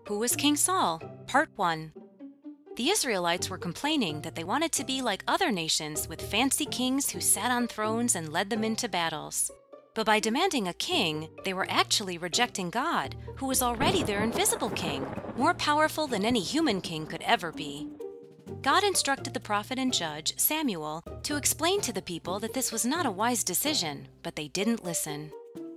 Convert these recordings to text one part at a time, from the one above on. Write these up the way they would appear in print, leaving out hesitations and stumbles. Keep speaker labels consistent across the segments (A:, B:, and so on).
A: Who was King Saul? Part 1. The Israelites were complaining that they wanted to be like other nations with fancy kings who sat on thrones and led them into battles. But by demanding a king, they were actually rejecting God, who was already their invisible king, more powerful than any human king could ever be. God instructed the prophet and judge, Samuel, to explain to the people that this was not a wise decision, but they didn't listen.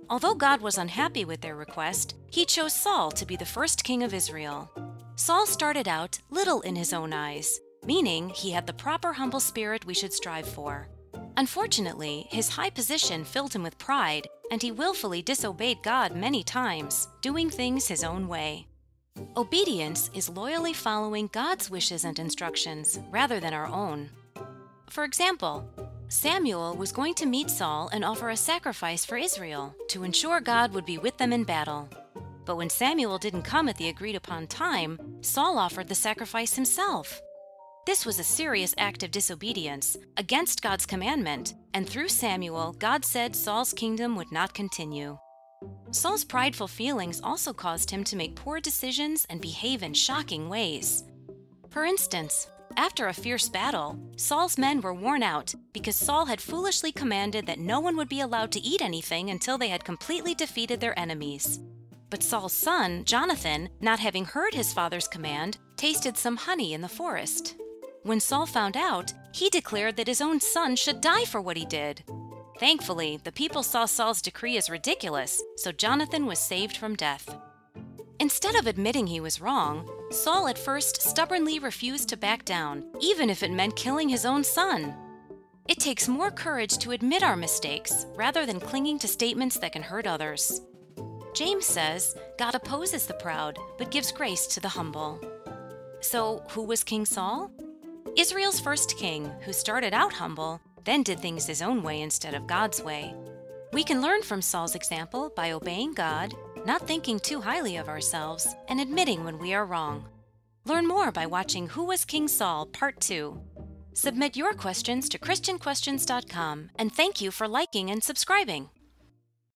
A: Although God was unhappy with their request, he chose Saul to be the first king of Israel. Saul started out little in his own eyes, meaning he had the proper humble spirit we should strive for. Unfortunately, his high position filled him with pride, and he willfully disobeyed God many times, doing things his own way. Obedience is loyally following God's wishes and instructions rather than our own. For example, Samuel was going to meet Saul and offer a sacrifice for Israel to ensure God would be with them in battle. But when Samuel didn't come at the agreed-upon time, Saul offered the sacrifice himself. This was a serious act of disobedience against God's commandment, and through Samuel, God said Saul's kingdom would not continue. Saul's prideful feelings also caused him to make poor decisions and behave in shocking ways. For instance, after a fierce battle, Saul's men were worn out because Saul had foolishly commanded that no one would be allowed to eat anything until they had completely defeated their enemies. But Saul's son, Jonathan, not having heard his father's command, tasted some honey in the forest. When Saul found out, he declared that his own son should die for what he did. Thankfully, the people saw Saul's decree as ridiculous, so Jonathan was saved from death. Instead of admitting he was wrong, Saul at first stubbornly refused to back down, even if it meant killing his own son. It takes more courage to admit our mistakes rather than clinging to statements that can hurt others. James says, God opposes the proud, but gives grace to the humble. So, who was King Saul? Israel's first king, who started out humble, then did things his own way instead of God's way. We can learn from Saul's example by obeying God, not thinking too highly of ourselves, and admitting when we are wrong. Learn more by watching Who Was King Saul? Part 2. Submit your questions to ChristianQuestions.com, and thank you for liking and subscribing.